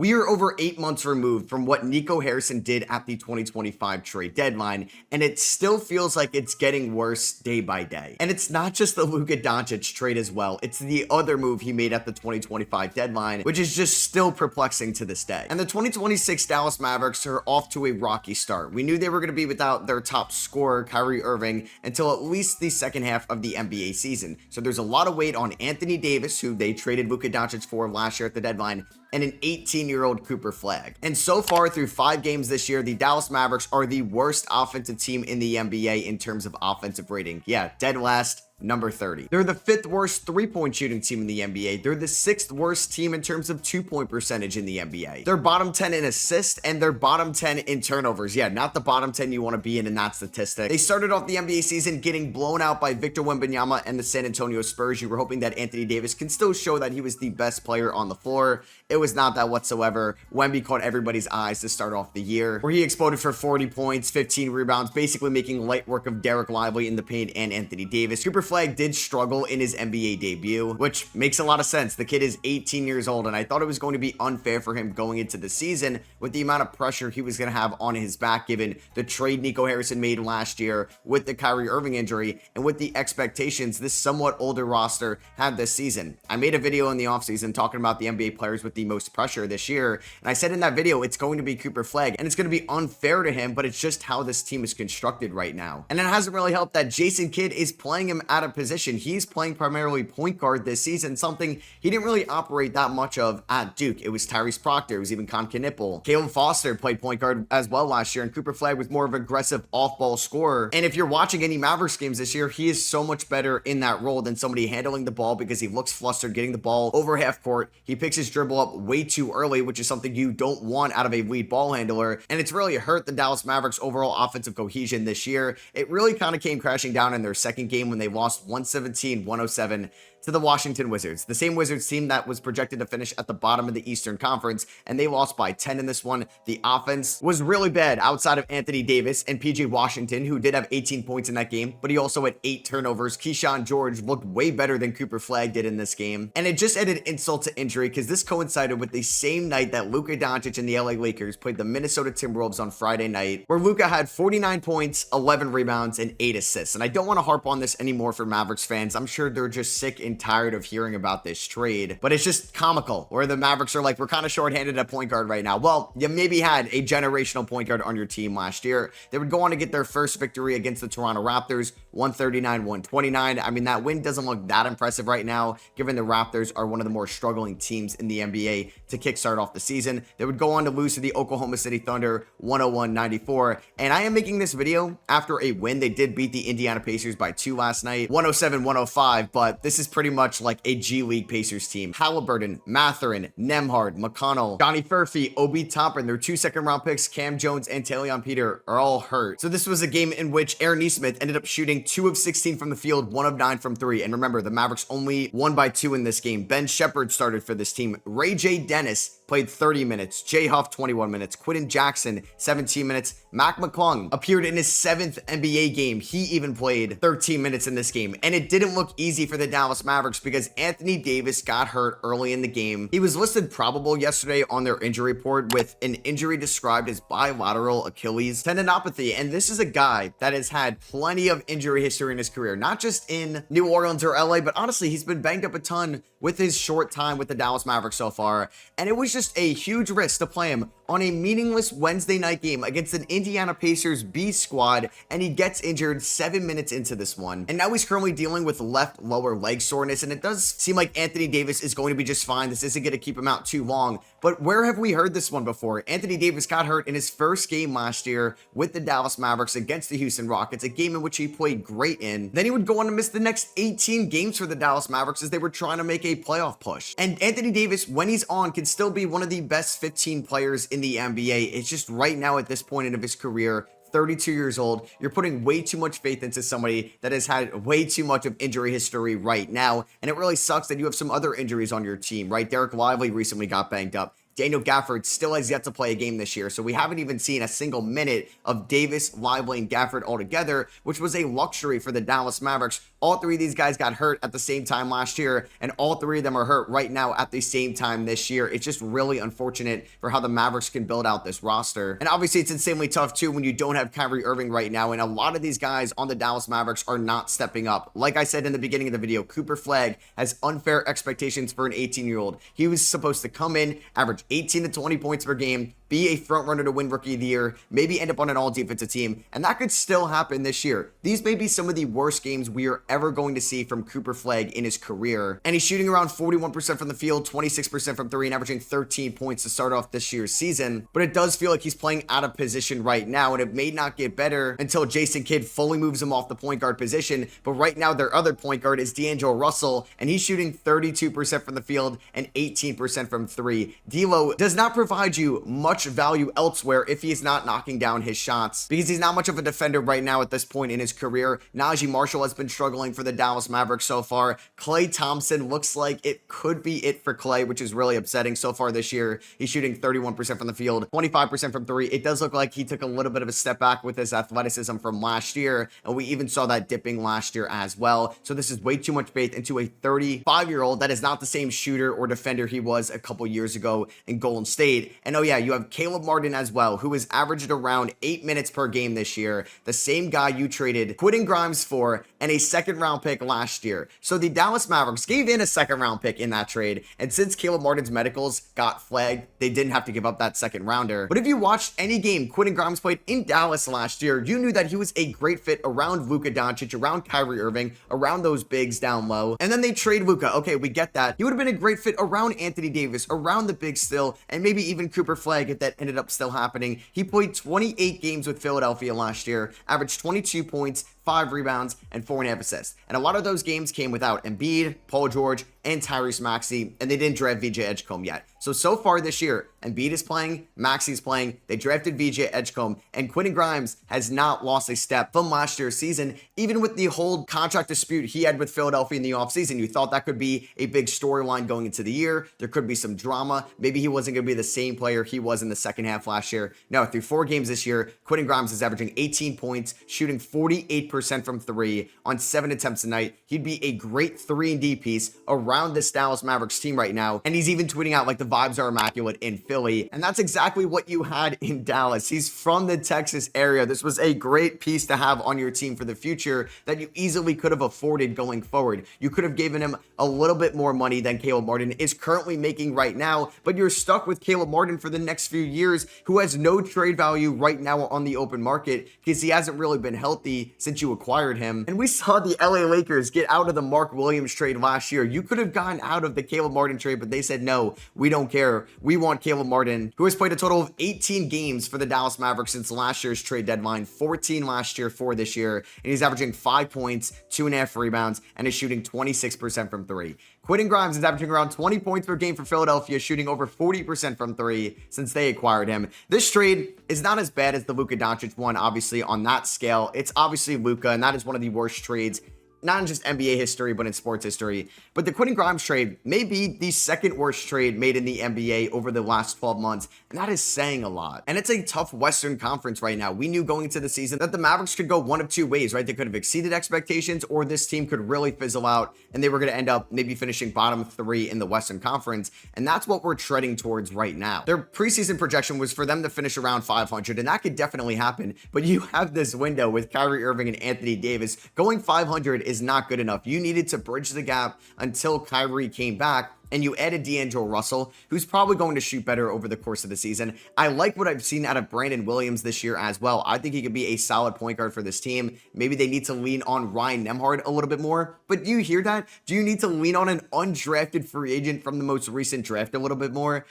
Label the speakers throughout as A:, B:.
A: We are over 8 months removed from what Nico Harrison did at the 2025 trade deadline, and it still feels like it's getting worse day by day. And it's not just the Luka Doncic trade as well, it's the other move he made at the 2025 deadline, which is just still perplexing to this day. And the 2026 Dallas Mavericks are off to a rocky start. We knew they were going to be without their top scorer, Kyrie Irving, until at least the second half of the NBA season. So there's a lot of weight on Anthony Davis, who they traded Luka Doncic for last year at the deadline, and an 18-year-old Cooper Flagg. And so far through 5 games this year, the Dallas Mavericks are the worst offensive team in the NBA in terms of offensive rating. Yeah, dead last. Number 30. They're the 5th worst three-point shooting team in the NBA. They're the 6th worst team in terms of 2-point percentage in the NBA. They're bottom 10 in assists and they're bottom 10 in turnovers. Yeah, not the bottom 10 you want to be in that statistic. They started off the NBA season getting blown out by Victor Wembanyama and the San Antonio Spurs. You were hoping that Anthony Davis can still show that he was the best player on the floor. It was not that whatsoever. Wemby caught everybody's eyes to start off the year, where he exploded for 40 points, 15 rebounds, basically making light work of Derek Lively in the paint and Anthony Davis. Cooper Flagg did struggle in his NBA debut, which makes a lot of sense. The kid is 18 years old, and I thought it was going to be unfair for him going into the season with the amount of pressure he was going to have on his back, given the trade Nico Harrison made last year with the Kyrie Irving injury and with the expectations this somewhat older roster had this season. I made a video in the offseason talking about the NBA players with the most pressure this year, and I said in that video it's going to be Cooper Flagg, and it's going to be unfair to him, but it's just how this team is constructed right now. And it hasn't really helped that Jason Kidd is playing him out of position. He's playing primarily point guard this season, something he didn't really operate that much of at Duke. It was Tyrese Proctor, it was even Con Knipple. Caleb Foster played point guard as well last year, and Cooper Flagg was more of an aggressive off-ball scorer. And if you're watching any Mavericks games this year, he is so much better in that role than somebody handling the ball, because he looks flustered getting the ball over half court. He picks his dribble up way too early, which is something you don't want out of a lead ball handler, and it's really hurt the Dallas Mavericks overall offensive cohesion this year. It really kind of came crashing down in their second game when they lost 117-107 to the Washington Wizards, the same Wizards team that was projected to finish at the bottom of the Eastern Conference, and they lost by 10 in this one. The offense was really bad outside of Anthony Davis and PJ Washington, who did have 18 points in that game, but he also had 8 turnovers. Keyshawn George looked way better than Cooper Flagg did in this game, and it just added insult to injury because this coincided with the same night that Luka Doncic and the LA Lakers played the Minnesota Timberwolves on Friday night, where Luka had 49 points, 11 rebounds, and 8 assists. And I don't want to harp on this anymore for Mavericks fans. I'm sure they're just sick and tired of hearing about this trade, but it's just comical where the Mavericks are like, we're kind of shorthanded at point guard right now. Well, you maybe had a generational point guard on your team last year. They would go on to get their first victory against the Toronto Raptors, 139-129. I mean, that win doesn't look that impressive right now, given the Raptors are one of the more struggling teams in the NBA to kickstart off the season. They would go on to lose to the Oklahoma City Thunder, 101-94. And I am making this video after a win. They did beat the Indiana Pacers by 2 last night, 107-105, but this is pretty much like a G League Pacers team. Halliburton, Mathurin, Nembhard, McConnell, Johnny Furphy, Obi Toppin, their 2 second-round picks, Cam Jones and Talion Peter, are all hurt. So this was a game in which Aaron Nesmith ended up shooting 2 of 16 from the field, 1 of 9 from 3. And remember, the Mavericks only won by 2 in this game. Ben Shepherd started for this team. Ray J. Dennis played 30 minutes. Jay Huff, 21 minutes. Quentin Jackson, 17 minutes. Mac McClung appeared in his 7th NBA game. He even played 13 minutes in this game. And it didn't look easy for the Dallas Mavericks because Anthony Davis got hurt early in the game. He was listed probable yesterday on their injury report with an injury described as bilateral Achilles tendinopathy. And this is a guy that has had plenty of injury history in his career, not just in New Orleans or LA, but honestly, he's been banged up a ton with his short time with the Dallas Mavericks so far. And it was just a huge risk to play him on a meaningless Wednesday night game against an Indiana Pacers B squad, and he gets injured 7 minutes into this one. And now he's currently dealing with left lower leg soreness, and it does seem like Anthony Davis is going to be just fine. This isn't going to keep him out too long, but where have we heard this one before? Anthony Davis got hurt in his first game last year with the Dallas Mavericks against the Houston Rockets, a game in which he played great in. Then he would go on to miss the next 18 games for the Dallas Mavericks as they were trying to make a playoff push. And Anthony Davis, when he's on, can still be one of the best 15 players in the NBA. It's just right now at this point in his career, 32 years old, you're putting way too much faith into somebody that has had way too much of injury history right now. And it really sucks that you have some other injuries on your team, right? Derek Lively recently got banged up. Daniel Gafford still has yet to play a game this year, so we haven't even seen a single minute of Davis, Lively, and Gafford altogether, which was a luxury for the Dallas Mavericks. All three of these guys got hurt at the same time last year, and all three of them are hurt right now at the same time this year. It's just really unfortunate for how the Mavericks can build out this roster. And obviously, it's insanely tough too when you don't have Kyrie Irving right now, and a lot of these guys on the Dallas Mavericks are not stepping up. Like I said in the beginning of the video, Cooper Flag has unfair expectations for an 18-year-old. He was supposed to come in, average 18 to 20 points per game, be a front runner to win Rookie of the Year, maybe end up on an all-defensive team, and that could still happen this year. These may be some of the worst games we are ever going to see from Cooper Flag in his career, and he's shooting around 41% from the field, 26% from three, and averaging 13 points to start off this year's season, but it does feel like he's playing out of position right now, and it may not get better until Jason Kidd fully moves him off the point guard position, but right now their other point guard is D'Angelo Russell, and he's shooting 32% from the field and 18% from three. D'Lo does not provide you much value elsewhere if he is not knocking down his shots, because he's not much of a defender right now at this point in his career. Najee Marshall has been struggling for the Dallas Mavericks so far. Klay Thompson looks like it could be it for Klay, which is really upsetting so far this year. He's shooting 31% from the field, 25% from three. It does look like he took a little bit of a step back with his athleticism from last year, and we even saw that dipping last year as well. So this is way too much faith into a 35-year-old that is not the same shooter or defender he was a couple years ago in Golden State. And oh yeah, you have Caleb Martin as well, who has averaged around 8 minutes per game this year, the same guy you traded Quentin Grimes for and a second-round pick last year. So the Dallas Mavericks gave in a second-round pick in that trade, and since Caleb Martin's medicals got flagged, they didn't have to give up that second-rounder. But if you watched any game Quentin Grimes played in Dallas last year, you knew that he was a great fit around Luka Doncic, around Kyrie Irving, around those bigs down low. And then they trade Luka. Okay, we get that. He would have been a great fit around Anthony Davis, around the bigs still, and maybe even Cooper Flag if that ended up still happening. He played 28 games with Philadelphia last year, averaged 22 points, 5 rebounds, and 4.5 assists. And a lot of those games came without Embiid, Paul George, and Tyrese Maxey, and they didn't draft VJ Edgecombe yet. So far this year, Embiid is playing, Maxey's playing, they drafted VJ Edgecombe, and Quentin Grimes has not lost a step from last year's season. Even with the whole contract dispute he had with Philadelphia in the offseason, you thought that could be a big storyline going into the year. There could be some drama. Maybe he wasn't going to be the same player he was in the second half last year. No, through 4 games this year, Quentin Grimes is averaging 18 points, shooting 48% from three on 7 attempts a night. He'd be a great 3-and-D piece around this Dallas Mavericks team right now, and he's even tweeting out like the vibes are immaculate in Philly, and that's exactly what you had in Dallas. He's from the Texas area. This was a great piece to have on your team for the future that you easily could have afforded going forward. You could have given him a little bit more money than Caleb Martin is currently making right now, but you're stuck with Caleb Martin for the next few years, who has no trade value right now on the open market because he hasn't really been healthy since you acquired him. And we saw the LA Lakers get out of the Mark Williams trade last year. You could have gotten out of the Caleb Martin trade, but they said, no, we don't care. We want Caleb Martin, who has played a total of 18 games for the Dallas Mavericks since last year's trade deadline, 14 last year, 4 this year, and he's averaging 5 points, 2.5 rebounds, and is shooting 26% from three. Quentin Grimes is averaging around 20 points per game for Philadelphia, shooting over 40% from three since they acquired him. This trade is not as bad as the Luka Doncic one, obviously, on that scale. It's obviously Luka, and that is one of the worst trades, not in just NBA history, but in sports history. But the Quentin Grimes trade may be the second worst trade made in the NBA over the last 12 months, and that is saying a lot. And it's a tough Western Conference right now. We knew going into the season that the Mavericks could go one of two ways, right? They could have exceeded expectations, or this team could really fizzle out, and they were going to end up maybe finishing bottom 3 in the Western Conference, and that's what we're treading towards right now. Their preseason projection was for them to finish around 500, and that could definitely happen, but you have this window with Kyrie Irving and Anthony Davis. Going 500 is not good enough. You needed to bridge the gap until Kyrie came back, and you added D'Angelo Russell, who's probably going to shoot better over the course of the season. I like what I've seen out of Brandon Williams this year as well. I think he could be a solid point guard for this team. Maybe they need to lean on Ryan Nembhard a little bit more, but do you hear that? Do you need to lean on an undrafted free agent from the most recent draft a little bit more?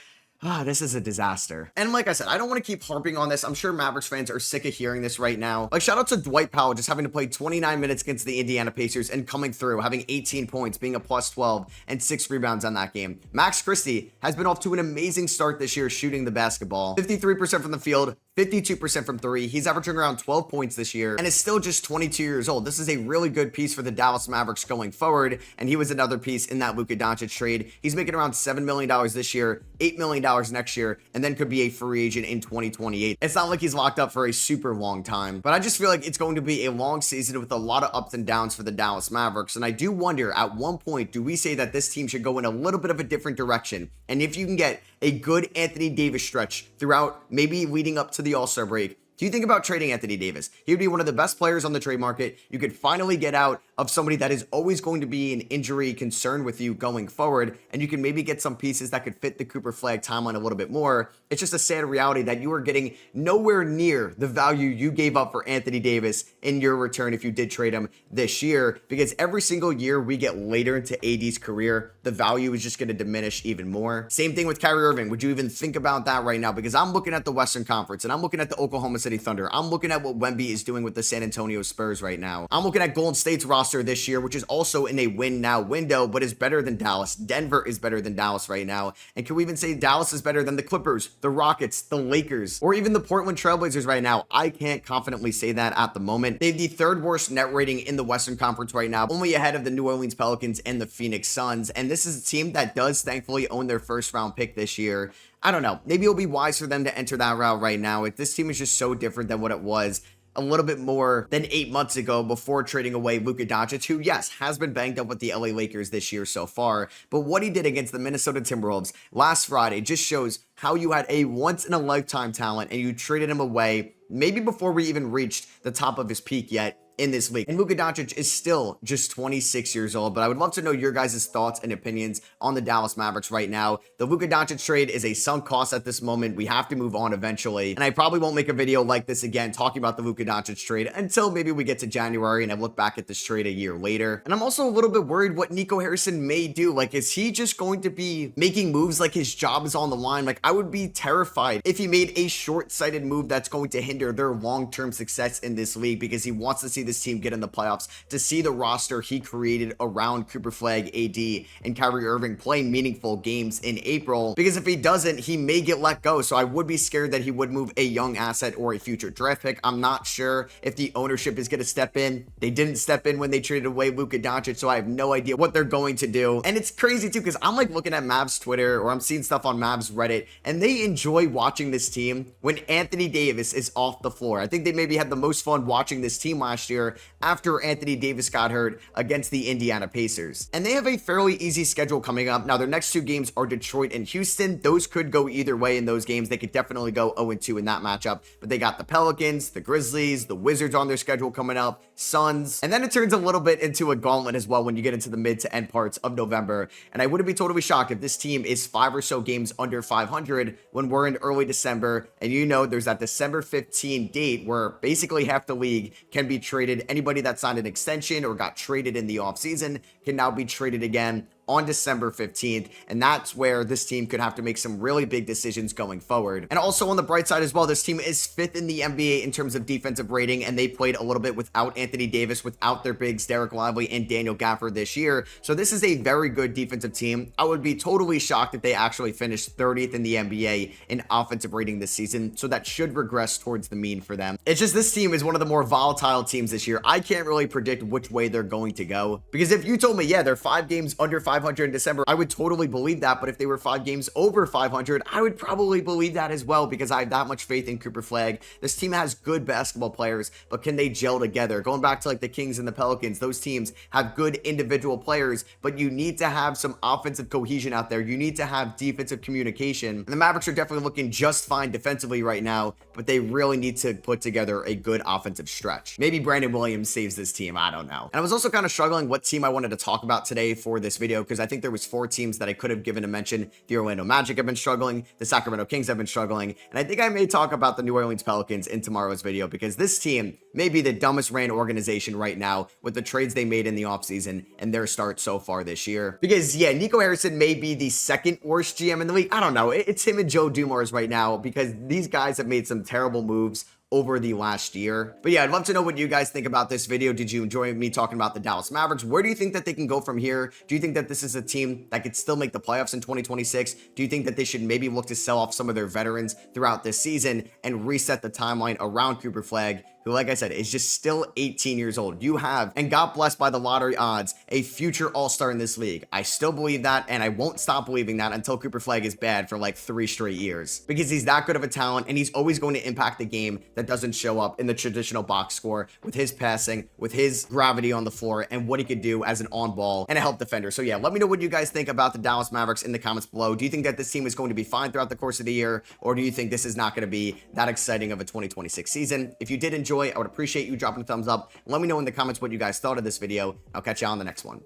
A: This is a disaster. And like I said, I don't want to keep harping on this. I'm sure Mavericks fans are sick of hearing this right now. Like, shout out to Dwight Powell just having to play 29 minutes against the Indiana Pacers and coming through, having 18 points, being a plus 12 and 6 rebounds on that game. Max Christie has been off to an amazing start this year shooting the basketball. 53% from the field, 52% from three. He's averaging around 12 points this year and is still just 22 years old. This is a really good piece for the Dallas Mavericks going forward, and he was another piece in that Luka Doncic trade. He's making around $7 million this year, $8 million next year, and then could be a free agent in 2028. It's not like he's locked up for a super long time, but I just feel like it's going to be a long season with a lot of ups and downs for the Dallas Mavericks, and I do wonder, at one point, do we say that this team should go in a little bit of a different direction? And if you can get a good Anthony Davis stretch throughout, maybe leading up to the All-Star break, do you think about trading Anthony Davis? He would be one of the best players on the trade market. You could finally get out of somebody that is always going to be an injury concern with you going forward, and you can maybe get some pieces that could fit the Cooper Flag timeline a little bit more. It's just a sad reality that you are getting nowhere near the value you gave up for Anthony Davis in your return if you did trade him this year, because every single year we get later into AD's career, the value is just going to diminish even more. Same thing with Kyrie Irving. Would you even think about that right now? Because I'm looking at the Western Conference, and I'm looking at the Oklahoma City Thunder. I'm looking at what Wemby is doing with the San Antonio Spurs right now. I'm looking at Golden State's roster this year, which is also in a win now window, but is better than Dallas. Denver is better than Dallas right now. And can we even say Dallas is better than the Clippers, the Rockets, the Lakers, or even the Portland Trailblazers right now? I can't confidently say that at the moment. They have the third worst net rating in the Western Conference right now, only ahead of the New Orleans Pelicans and the Phoenix Suns. And this is a team that does thankfully own their first round pick this year. I don't know. Maybe it'll be wise for them to enter that route right now. This team is just so different than what it was a little bit more than 8 months ago before trading away Luka Doncic, who, yes, has been banged up with the LA Lakers this year so far. But what he did against the Minnesota Timberwolves last Friday just shows how you had a once-in-a-lifetime talent and you traded him away maybe before we even reached the top of his peak yet in this league. And Luka Doncic is still just 26 years old, but I would love to know your guys' thoughts and opinions on the Dallas Mavericks right now. The Luka Doncic trade is a sunk cost at this moment. We have to move on eventually, and I probably won't make a video like this again talking about the Luka Doncic trade until maybe we get to January and I look back at this trade a year later. And I'm also a little bit worried what Nico Harrison may do. Like, is he just going to be making moves like his job is on the line? Like, I would be terrified if he made a short-sighted move that's going to hinder their long-term success in this league, because he wants to see this team get in the playoffs, to see the roster he created around Cooper Flag, AD, and Kyrie Irving play meaningful games in April. Because if he doesn't, he may get let go. So I would be scared that he would move a young asset or a future draft pick. I'm not sure if the ownership is going to step in. They didn't step in when they traded away Luka Doncic, so I have no idea what they're going to do. And it's crazy too, because I'm like looking at Mavs Twitter, or I'm seeing stuff on Mavs Reddit, and they enjoy watching this team when Anthony Davis is off the floor. I think they maybe had the most fun watching this team last year after Anthony Davis got hurt against the Indiana Pacers. And they have a fairly easy schedule coming up. Now, their next two games are Detroit and Houston. Those could go either way in those games. They could definitely go 0-2 in that matchup. But they got the Pelicans, the Grizzlies, the Wizards on their schedule coming up, Suns. And then it turns a little bit into a gauntlet as well when you get into the mid to end parts of November. And I wouldn't be totally shocked if this team is 5 or so games under 500 when we're in early December. And you know, there's that December 15 date where basically half the league can be traded. Anybody that signed an extension or got traded in the offseason can now be traded again on December 15th, and that's where this team could have to make some really big decisions going forward. And also on the bright side as well, this team is 5th in the NBA in terms of defensive rating, and they played a little bit without Anthony Davis, without their bigs Derek Lively and Daniel Gafford this year. So this is a very good defensive team. I would be totally shocked if they actually finished 30th in the NBA in offensive rating this season, so that should regress towards the mean for them. It's just this team is one of the more volatile teams this year. I can't really predict which way they're going to go, because if you told me, yeah, they're 5 games under 500 in December, I would totally believe that. But if they were 5 games over 500, I would probably believe that as well, because I have that much faith in Cooper Flag. This team has good basketball players, but can they gel together? Going back to like the Kings and the Pelicans, those teams have good individual players, but you need to have some offensive cohesion out there. You need to have defensive communication. And the Mavericks are definitely looking just fine defensively right now, but they really need to put together a good offensive stretch. Maybe Brandon Williams saves this team. I don't know. And I was also kind of struggling what team I wanted to talk about today for this video, because I think there was 4 teams that I could have given a mention. The Orlando Magic have been struggling. The Sacramento Kings have been struggling. And I think I may talk about the New Orleans Pelicans in tomorrow's video, because this team may be the dumbest ran organization right now with the trades they made in the offseason and their start so far this year. Because, yeah, Nico Harrison may be the 2nd worst GM in the league. I don't know. It's him and Joe Dumars right now, because these guys have made some terrible moves over the last year. But yeah, I'd love to know what you guys think about this video. Did you enjoy me talking about the Dallas Mavericks? Where do you think that they can go from here? Do you think that this is a team that could still make the playoffs in 2026? Do you think that they should maybe look to sell off some of their veterans throughout this season and reset the timeline around Cooper Flag, who, like I said, is just still 18 years old? You have, and got blessed by the lottery odds, a future all-star in this league. I still believe that, and I won't stop believing that until Cooper Flag is bad for like 3 straight years, because he's that good of a talent, and he's always going to impact the game that doesn't show up in the traditional box score, with his passing, with his gravity on the floor, and what he could do as an on-ball and a help defender. So yeah, let me know what you guys think about the Dallas Mavericks in the comments below. Do you think that this team is going to be fine throughout the course of the year, or do you think this is not going to be that exciting of a 2026 season? If you did enjoy, I would appreciate you dropping a thumbs up. Let me know in the comments what you guys thought of this video. I'll catch you on the next one.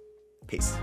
A: Peace.